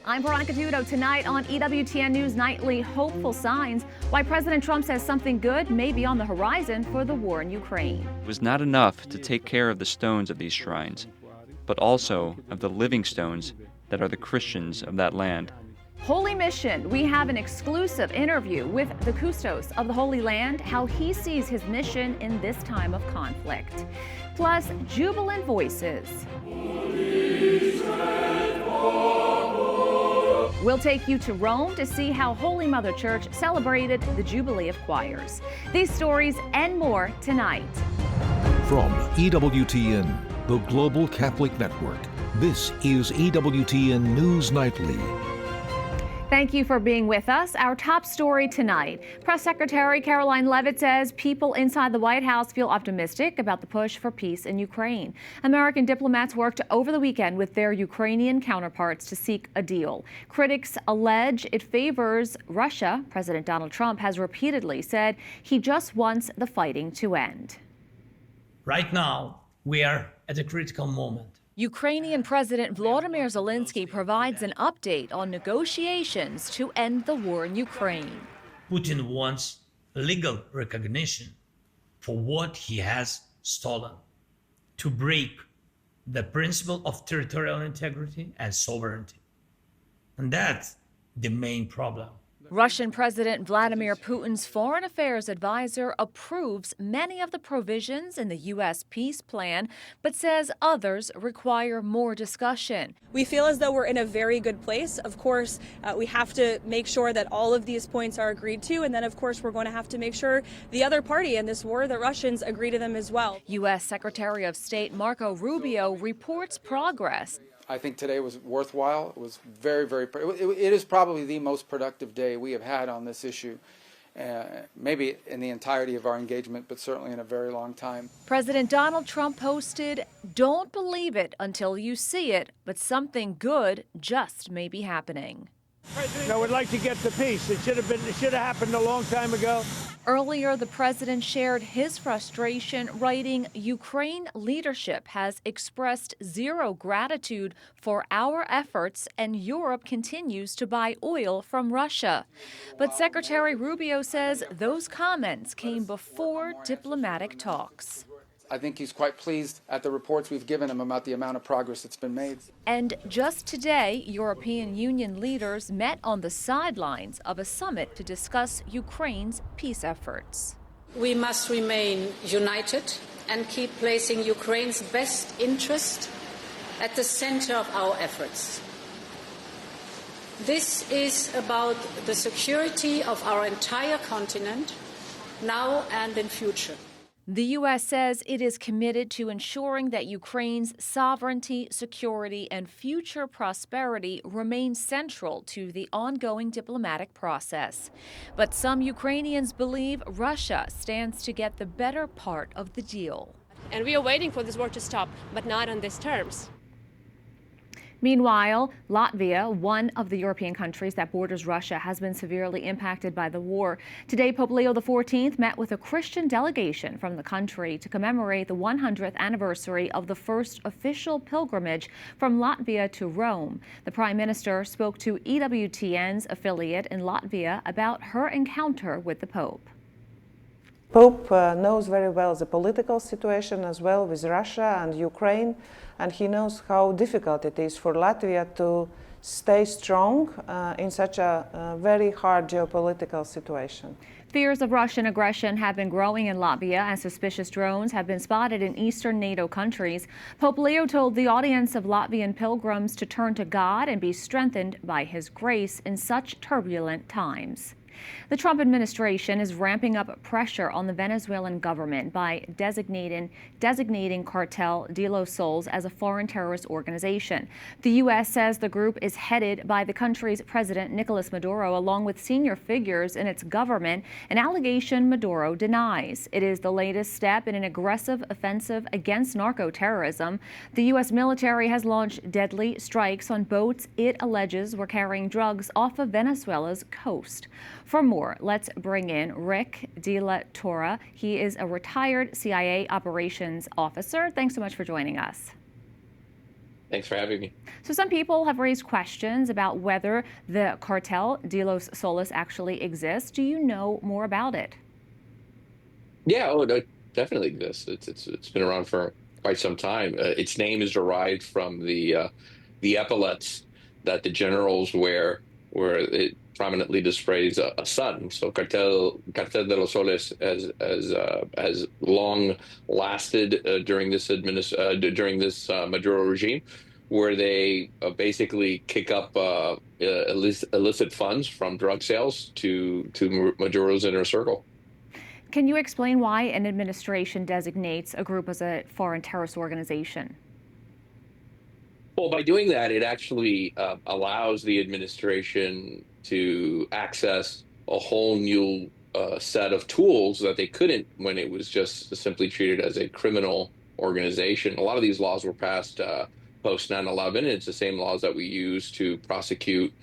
I'm Veronica Dudo. Tonight on EWTN News Nightly, hopeful signs why President Trump says something good may be on the horizon for the war in Ukraine. It was not enough to take care of the stones of these shrines, but also of the living stones that are the Christians of that land. Holy Mission. We have an exclusive interview with the Custos of the Holy Land, how he sees his mission in this time of conflict. Plus, jubilant voices. We'll take you to Rome to see how Holy Mother Church celebrated the Jubilee of Choirs. These stories and more tonight. From EWTN, the Global Catholic Network, this is EWTN News Nightly. Thank you for being with us. Our top story tonight. Press Secretary Caroline Leavitt says people inside the White House feel optimistic about the push for peace in Ukraine. American diplomats worked over the weekend with their Ukrainian counterparts to seek a deal. Critics allege it favors Russia. President Donald Trump has repeatedly said he just wants the fighting to end. Right now, we are at a critical moment. Ukrainian President Volodymyr Zelensky provides an update on negotiations to end the war in Ukraine. Putin wants legal recognition for what he has stolen, to break the principle of territorial integrity and sovereignty. And that's the main problem. Russian President Vladimir Putin's foreign affairs advisor approves many of the provisions in the U.S. peace plan, but says others require more discussion. We feel as though we're in a very good place. Of course, we have to make sure that all of these points are agreed to, and then, of course, we're going to have to make sure the other party in this war, the Russians, agree to them as well. U.S. Secretary of State Marco Rubio reports progress. I think today was worthwhile. It was it is probably the most productive day we have had on this issue, maybe in the entirety of our engagement, but certainly in a very long time. President Donald Trump posted, "Don't believe it until you see it, but something good just may be happening." I would like to get the peace. It should have happened a long time ago. Earlier, the president shared his frustration, writing, "Ukraine leadership has expressed zero gratitude for our efforts, and Europe continues to buy oil from Russia." But Secretary Rubio says those comments came before diplomatic talks. I think he's quite pleased at the reports we've given him about the amount of progress that's been made. And just today, European Union leaders met on the sidelines of a summit to discuss Ukraine's peace efforts. We must remain united and keep placing Ukraine's best interest at the center of our efforts. This is about the security of our entire continent, now and in future. The U.S. says it is committed to ensuring that Ukraine's sovereignty, security, and future prosperity remain central to the ongoing diplomatic process. But some Ukrainians believe Russia stands to get the better part of the deal. And we are waiting for this war to stop, but not on these terms. Meanwhile, Latvia, one of the European countries that borders Russia, has been severely impacted by the war. Today, Pope Leo XIV met with a Christian delegation from the country to commemorate the 100th anniversary of the first official pilgrimage from Latvia to Rome. The Prime Minister spoke to EWTN's affiliate in Latvia about her encounter with the Pope. Pope knows very well the political situation as well with Russia and Ukraine, and he knows how difficult it is for Latvia to stay strong in such a very hard geopolitical situation. Fears of Russian aggression have been growing in Latvia as suspicious drones have been spotted in eastern NATO countries. Pope Leo told the audience of Latvian pilgrims to turn to God and be strengthened by His grace in such turbulent times. The Trump administration is ramping up pressure on the Venezuelan government by designating Cartel de los Soles as a foreign terrorist organization. The U.S. says the group is headed by the country's president, Nicolas Maduro, along with senior figures in its government, an allegation Maduro denies. It is the latest step in an aggressive offensive against narco-terrorism. The U.S. military has launched deadly strikes on boats it alleges were carrying drugs off of Venezuela's coast. For more, let's bring in Rick De La Torre. He is a retired CIA operations officer. Thanks so much for joining us. Thanks for having me. So some people have raised questions about whether the cartel de los Soles actually exists. Do you know more about it? Yeah, oh, it definitely exists. It's been around for quite some time. Its name is derived from the epaulets that the generals wear, where it prominently displays a sun. So Cartel de los Soles has long lasted during this Maduro regime, where they basically kick up illicit funds from drug sales to Maduro's inner circle. Can you explain why an administration designates a group as a foreign terrorist organization? Well, by doing that, it actually allows the administration to access a whole new set of tools that they couldn't when it was just simply treated as a criminal organization. A lot of these laws were passed post 9/11, and it's the same laws that we use to prosecute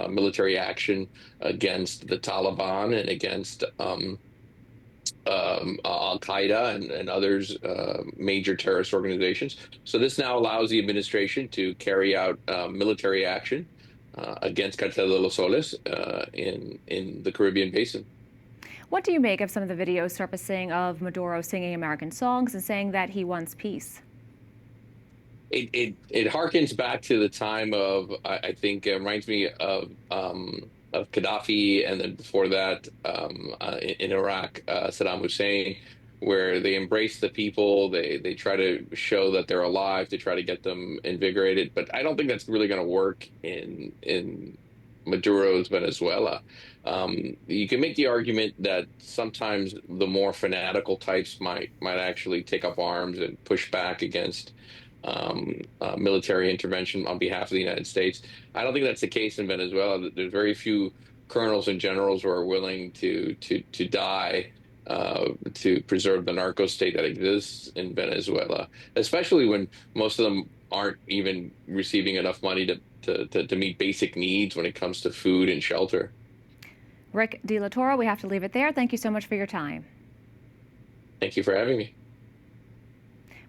military action against the Taliban and against Al-Qaeda and others, major terrorist organizations. So this now allows the administration to carry out military action against Cartel de los Soles in the Caribbean basin. What do you make of some of the videos surfacing of Maduro singing American songs and saying that he wants peace? It harkens back to the time of, I think it reminds me of Gaddafi, and then before that in Iraq, Saddam Hussein, where they embrace the people, they try to show that they're alive, to try to get them invigorated. But I don't think that's really going to work in Maduro's Venezuela. You can make the argument that sometimes the more fanatical types might actually take up arms and push back against military intervention on behalf of the United States. I don't think that's the case in Venezuela. There's very few colonels and generals who are willing to die to preserve the narco state that exists in Venezuela, especially when most of them aren't even receiving enough money to meet basic needs when it comes to food and shelter. Rick De La Torre, we have to leave it there. Thank you so much for your time. Thank you for having me.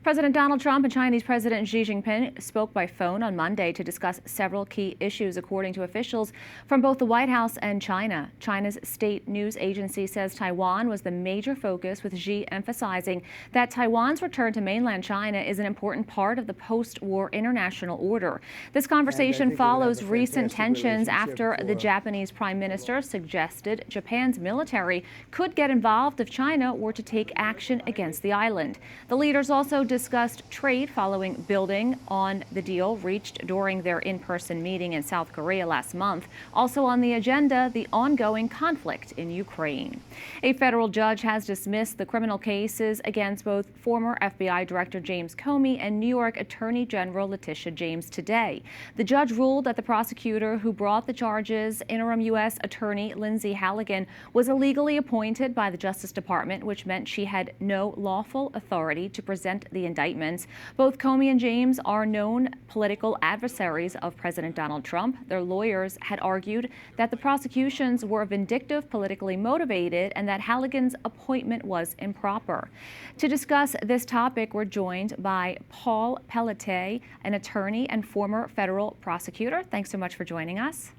President Donald Trump and Chinese President Xi Jinping spoke by phone on Monday to discuss several key issues, according to officials from both the White House and China. China's state news agency says Taiwan was the major focus, with Xi emphasizing that Taiwan's return to mainland China is an important part of the post-war international order. This conversation follows recent tensions after the Japanese Prime Minister suggested Japan's military could get involved if China were to take action against the island. The leaders also discussed trade following building on the deal reached during their in-person meeting in South Korea last month. Also on the agenda, the ongoing conflict in Ukraine. A federal judge has dismissed the criminal cases against both former FBI Director James Comey and New York Attorney General Letitia James today. The judge ruled that the prosecutor who brought the charges, interim U.S. Attorney Lindsay Halligan, was illegally appointed by the Justice Department, which meant she had no lawful authority to present the indictments. Both Comey and James are known political adversaries of President Donald Trump. Their lawyers had argued that the prosecutions were vindictive, politically motivated, and that Halligan's appointment was improper. To discuss this topic, we're joined by Paul Pelletier, an attorney and former federal prosecutor. Thanks so much for joining us.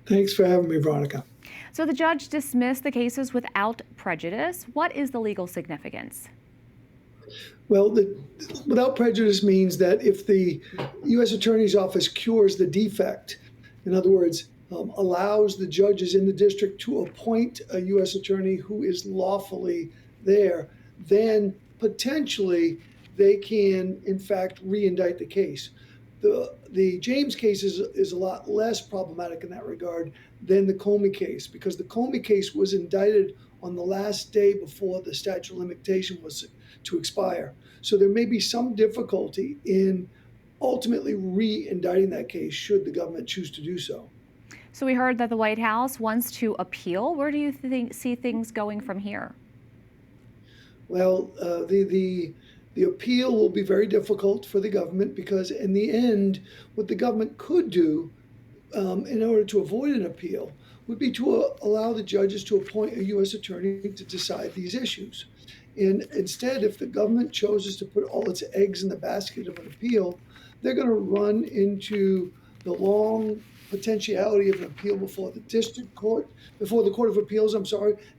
Thanks for having me, Veronica. So the judge dismissed the cases without prejudice. What is the legal significance? Well, without prejudice means that if the U.S. Attorney's Office cures the defect, in other words, allows the judges in the district to appoint a U.S. attorney who is lawfully there, then potentially they can, in fact, re-indict the case. The James case is a lot less problematic in that regard than the Comey case, because the Comey case was indicted on the last day before the statute of limitation was to expire. So there may be some difficulty in ultimately re-indicting that case should the government choose to do so. So we heard that the White House wants to appeal. Where do you see things going from here? Well, the appeal will be very difficult for the government, because in the end, what the government could do in order to avoid an appeal would be to allow the judges to appoint a U.S. attorney to decide these issues. And instead, if the government chooses to put all its eggs in the basket of an appeal, they're going to run into the long potentiality of an appeal before the district court, before the Court of Appeals,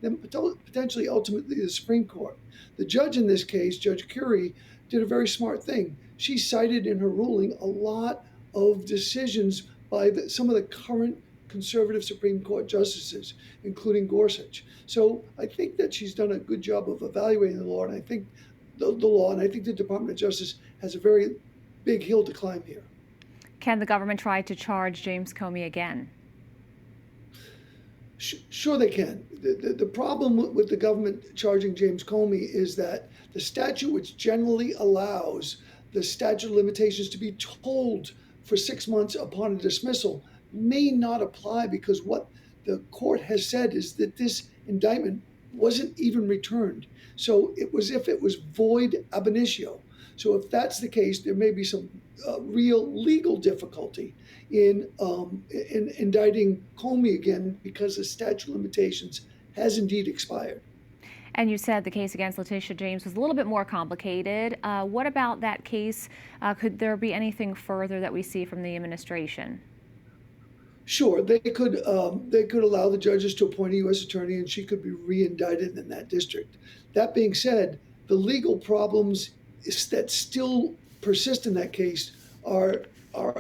then potentially ultimately the Supreme Court. The judge in this case, Judge Curie, did a very smart thing. She cited in her ruling a lot of decisions by some of the current conservative Supreme Court justices, including Gorsuch. So I think that she's done a good job of evaluating the law, and I think the law, and I think the Department of Justice has a very big hill to climb here. Can the government try to charge James Comey again? Sure they can. The problem with the government charging James Comey is that the statute, which generally allows the statute of limitations to be told for 6 months upon a dismissal, may not apply, because what the court has said is that this indictment wasn't even returned. So it was if it was void ab initio. So if that's the case, there may be some real legal difficulty in indicting Comey again, because the statute of limitations has indeed expired. And you said the case against Letitia James was a little bit more complicated. What about that case? Could there be anything further that we see from the administration? Sure, they could allow the judges to appoint a U.S. attorney, and she could be re-indicted in that district. That being said, the legal problems that still persist in that case are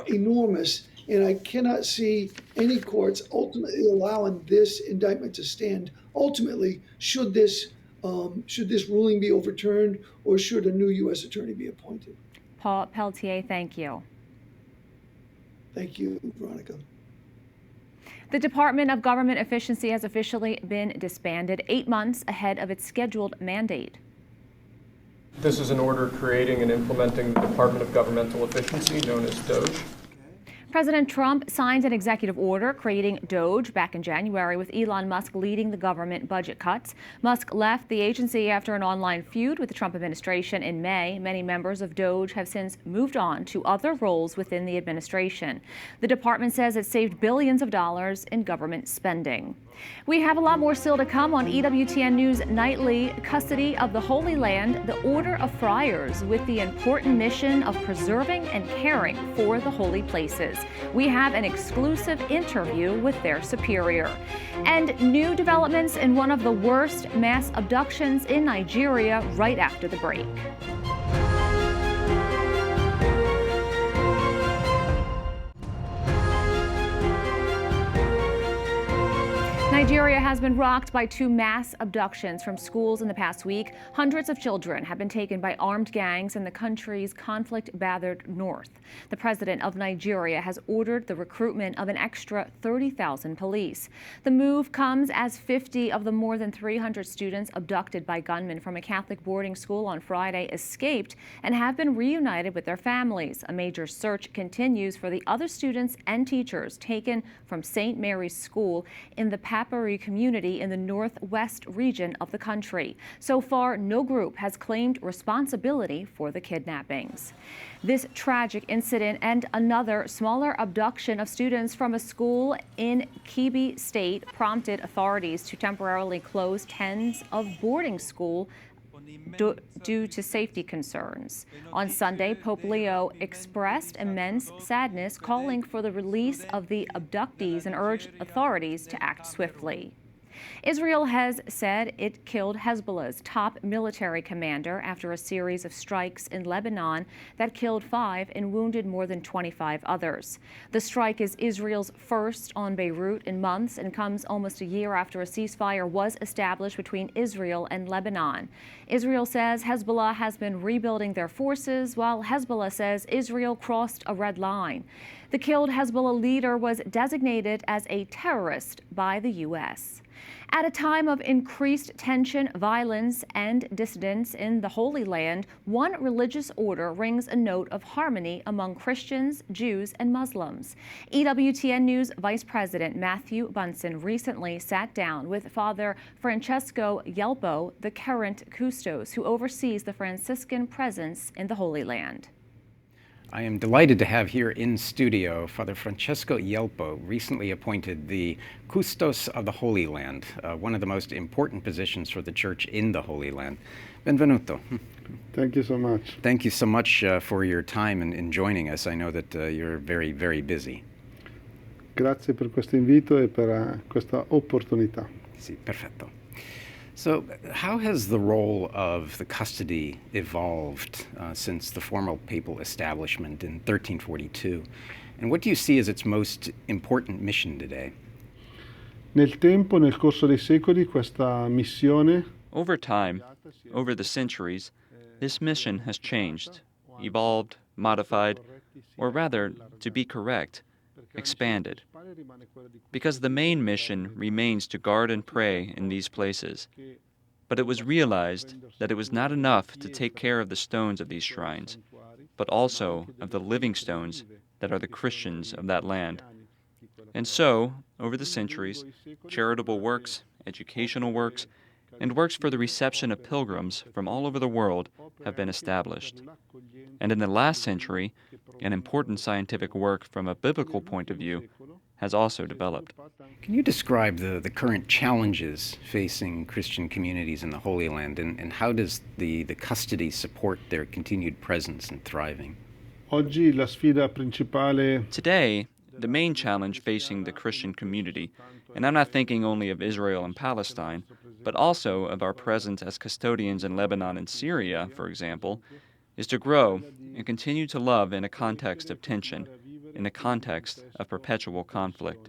enormous, and I cannot see any courts ultimately allowing this indictment to stand. Ultimately, should this ruling be overturned, or should a new U.S. attorney be appointed? Paul Pelletier, thank you. Thank you, Veronica. The Department of Government Efficiency has officially been disbanded 8 months ahead of its scheduled mandate. This is an order creating and implementing the Department of Governmental Efficiency, known as DOGE. President Trump signed an executive order creating DOGE back in January, with Elon Musk leading the government budget cuts. Musk left the agency after an online feud with the Trump administration in May. Many members of DOGE have since moved on to other roles within the administration. The department says it saved billions of dollars in government spending. We have a lot more still to come on EWTN News Nightly. Custody of the Holy Land, the Order of Friars, with the important mission of preserving and caring for the holy places. We have an exclusive interview with their superior. And new developments in one of the worst mass abductions in Nigeria right after the break. Nigeria has been rocked by 2 mass abductions from schools in the past week. Hundreds of children have been taken by armed gangs in the country's conflict-battered north. The president of Nigeria has ordered the recruitment of an extra 30,000 police. The move comes as 50 of the more than 300 students abducted by gunmen from a Catholic boarding school on Friday escaped and have been reunited with their families. A major search continues for the other students and teachers taken from St. Mary's School in the Papari community in the northwest region of the country. So far, no group has claimed responsibility for the kidnappings. This tragic incident and another smaller abduction of students from a school in Kebbi State prompted authorities to temporarily close tens of boarding schools due to safety concerns. On Sunday, Pope Leo expressed immense sadness, calling for the release of the abductees and urged authorities to act swiftly. Israel has said it killed Hezbollah's top military commander after a series of strikes in Lebanon that killed 5 and wounded more than 25 others. The strike is Israel's first on Beirut in months and comes almost a year after a ceasefire was established between Israel and Lebanon. Israel says Hezbollah has been rebuilding their forces, while Hezbollah says Israel crossed a red line. The killed Hezbollah leader was designated as a terrorist by the U.S. At a time of increased tension, violence, and dissidence in the Holy Land, one religious order rings a note of harmony among Christians, Jews, and Muslims. EWTN News Vice President Matthew Bunson recently sat down with Father Francesco Yelpo, the current Custos, who oversees the Franciscan presence in the Holy Land. I am delighted to have here in studio Father Francesco Yelpo, recently appointed the Custos of the Holy Land, one of the most important positions for the Church in the Holy Land. Benvenuto. Thank you so much. Thank you so much for your time and in joining us. I know that you're very, very busy. Grazie per questo invito e per questa opportunità. Sì, perfetto. So, how has the role of the custody evolved since the formal papal establishment in 1342? And what do you see as its most important mission today? Nel tempo, nel corso dei secoli, questa missione. Over time, over the centuries, this mission has changed, evolved, modified, or rather, to be correct, expanded. Because the main mission remains to guard and pray in these places. But it was realized that it was not enough to take care of the stones of these shrines, but also of the living stones that are the Christians of that land. And so, over the centuries, charitable works, educational works, and works for the reception of pilgrims from all over the world have been established. And in the last century, an important scientific work from a biblical point of view has also developed. Can you describe the current challenges facing Christian communities in the Holy Land, and how does the custody support their continued presence and thriving? Oggi la sfida principale. Today, the main challenge facing the Christian community, and I'm not thinking only of Israel and Palestine, but also of our presence as custodians in Lebanon and Syria, for example, is to grow and continue to love in a context of tension, in a context of perpetual conflict.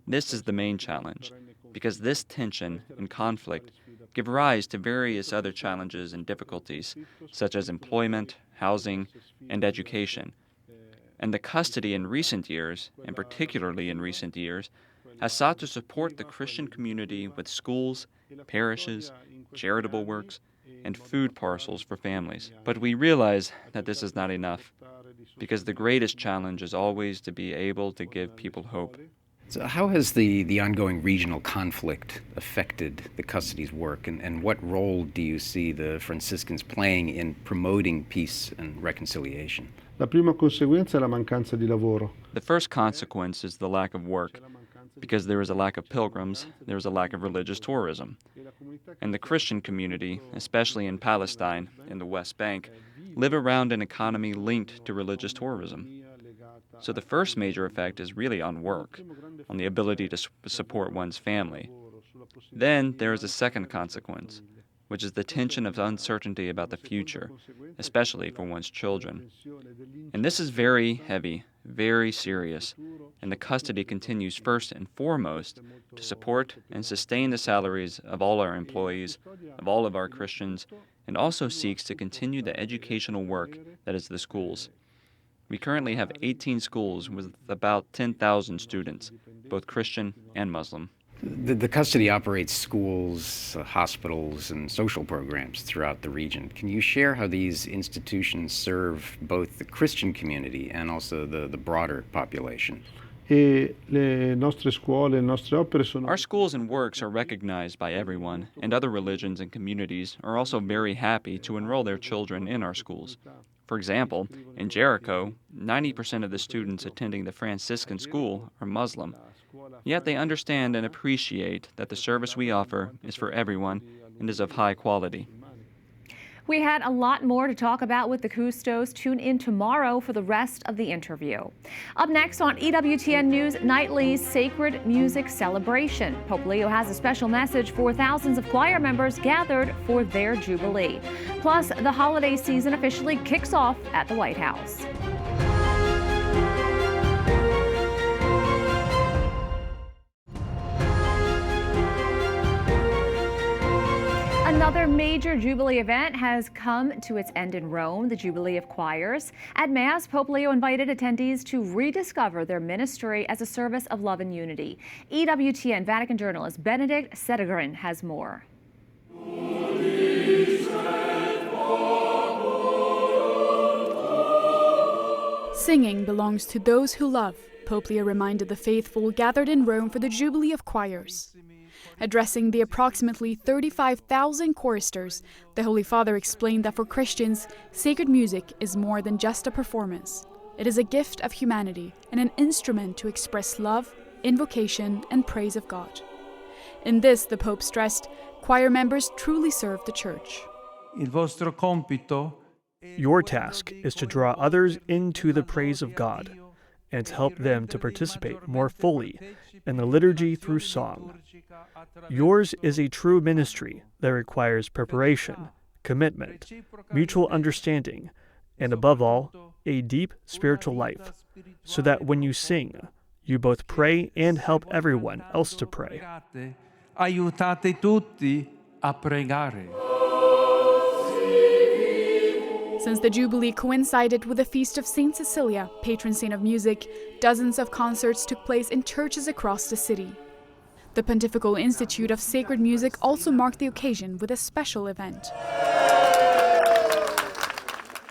This is the main challenge, because this tension and conflict give rise to various other challenges and difficulties, such as employment, housing, and education. And the custody in recent years, and particularly in recent years, has sought to support the Christian community with schools, parishes, charitable works, and food parcels for families. But we realize that this is not enough, because the greatest challenge is always to be able to give people hope. So how has the ongoing regional conflict affected the custody's work, and what role do you see the Franciscans playing in promoting peace and reconciliation? La prima conseguenza è la mancanza di lavoro. The first consequence is the lack of work. Because there is a lack of pilgrims, there is a lack of religious tourism. And the Christian community, especially in Palestine, in the West Bank, live around an economy linked to religious tourism. So the first major effect is really on work, on the ability to support one's family. Then there is a second consequence, which is the tension of uncertainty about the future, especially for one's children. And this is very heavy, very serious, and the custody continues first and foremost to support and sustain the salaries of all our employees, of all of our Christians, and also seeks to continue the educational work that is the schools. We currently have 18 schools with about 10,000 students, both Christian and Muslim. The custody operates schools, hospitals, and social programs throughout the region. Can you share how these institutions serve both the Christian community and also the broader population? Our schools and works are recognized by everyone, and other religions and communities are also very happy to enroll their children in our schools. For example, in Jericho, 90% of the students attending the Franciscan school are Muslim. Yet they understand and appreciate that the service we offer is for everyone and is of high quality. We had a lot more to talk about with the Custos. Tune in tomorrow for the rest of the interview. Up next on EWTN News Nightly's Sacred Music Celebration, Pope Leo has a special message for thousands of choir members gathered for their Jubilee. Plus, the holiday season officially kicks off at the White House. Another major Jubilee event has come to its end in Rome, the Jubilee of Choirs. At Mass, Pope Leo invited attendees to rediscover their ministry as a service of love and unity. EWTN Vatican journalist Benedict Sedegren has more. Singing belongs to those who love, Pope Leo reminded the faithful gathered in Rome for the Jubilee of Choirs. Addressing the approximately 35,000 choristers, the Holy Father explained that for Christians, sacred music is more than just a performance. It is a gift of humanity and an instrument to express love, invocation, and praise of God. In this, the Pope stressed, choir members truly serve the Church. il vostro compito. Your task is to draw others into the praise of God and to help them to participate more fully in the liturgy through song. Yours is a true ministry that requires preparation, commitment, mutual understanding, and above all, a deep spiritual life, so that when you sing, you both pray and help everyone else to pray. Aiutate tutti a pregare. Since the Jubilee coincided with the feast of Saint Cecilia, patron saint of music, dozens of concerts took place in churches across the city. The Pontifical Institute of Sacred Music also marked the occasion with a special event.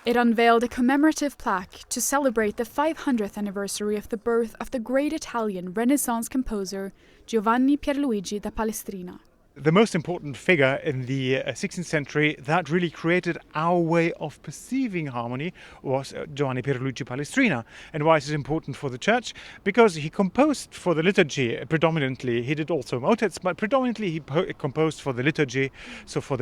It unveiled a commemorative plaque to celebrate the 500th anniversary of the birth of the great Italian Renaissance composer Giovanni Pierluigi da Palestrina. The most important figure in the 16th century that really created our way of perceiving harmony was Giovanni Pierluigi Palestrina. And why is it important for the church? Because he composed for the liturgy predominantly. He did also motets, but predominantly he composed for the liturgy, so for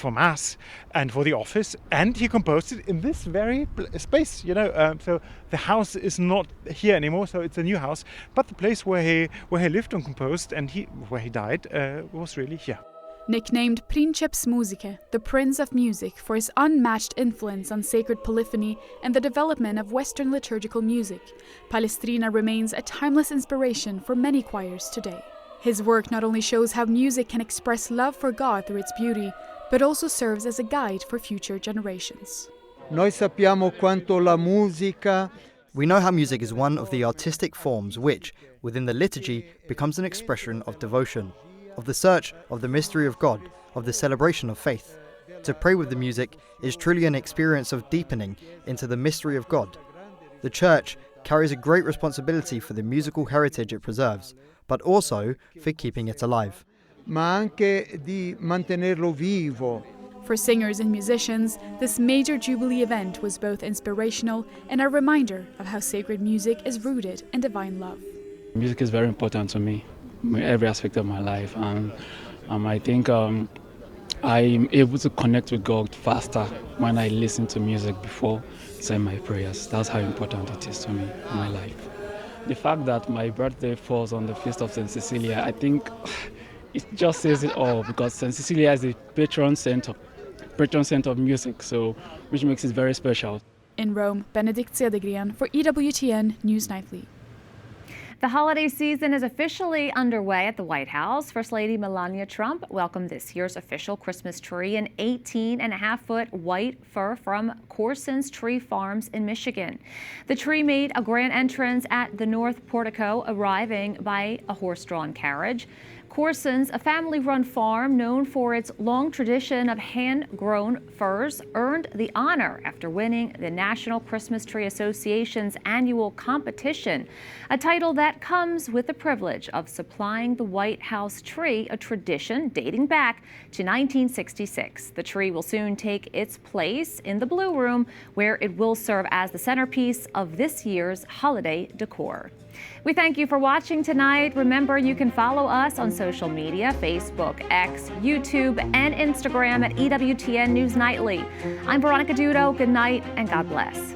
Mass and for the office. And he composed it in this very space, so the house is not here anymore, so it's a new house. But the place where he lived and composed and where he died was really here. Nicknamed Princeps Musicae, the Prince of Music, for his unmatched influence on sacred polyphony and the development of Western liturgical music, Palestrina remains a timeless inspiration for many choirs today. His work not only shows how music can express love for God through its beauty, but also serves as a guide for future generations. Noi sappiamo quanto la musica. We know how music is one of the artistic forms which, within the liturgy, becomes an expression of devotion, of the search of the mystery of God, of the celebration of faith. To pray with the music is truly an experience of deepening into the mystery of God. The Church carries a great responsibility for the musical heritage it preserves, but also for keeping it alive. Ma anche di mantenerlo vivo. For singers and musicians, this major Jubilee event was both inspirational and a reminder of how sacred music is rooted in divine love. Music is very important to me, in every aspect of my life, and I think I'm able to connect with God faster when I listen to music before saying my prayers. That's how important it is to me in my life. The fact that my birthday falls on the feast of St. Cecilia, I think it just says it all, because St. Cecilia is the patron saint of music, so which makes it very special. In Rome, Benedict Cedergren for EWTN News Nightly. The holiday season is officially underway at the White House. First Lady Melania Trump welcomed this year's official Christmas tree, an 18.5-foot white fir from Corson's Tree Farms in Michigan. The tree made a grand entrance at the North Portico, arriving by a horse-drawn carriage. Corson's, a family-run farm known for its long tradition of hand-grown firs, earned the honor after winning the National Christmas Tree Association's annual competition, a title that comes with the privilege of supplying the White House tree, a tradition dating back to 1966. The tree will soon take its place in the Blue Room, where it will serve as the centerpiece of this year's holiday decor. We thank you for watching tonight. Remember, you can follow us on social media, Facebook, X, YouTube, and Instagram at EWTN News Nightly. I'm Veronica Dudo. Good night and God bless.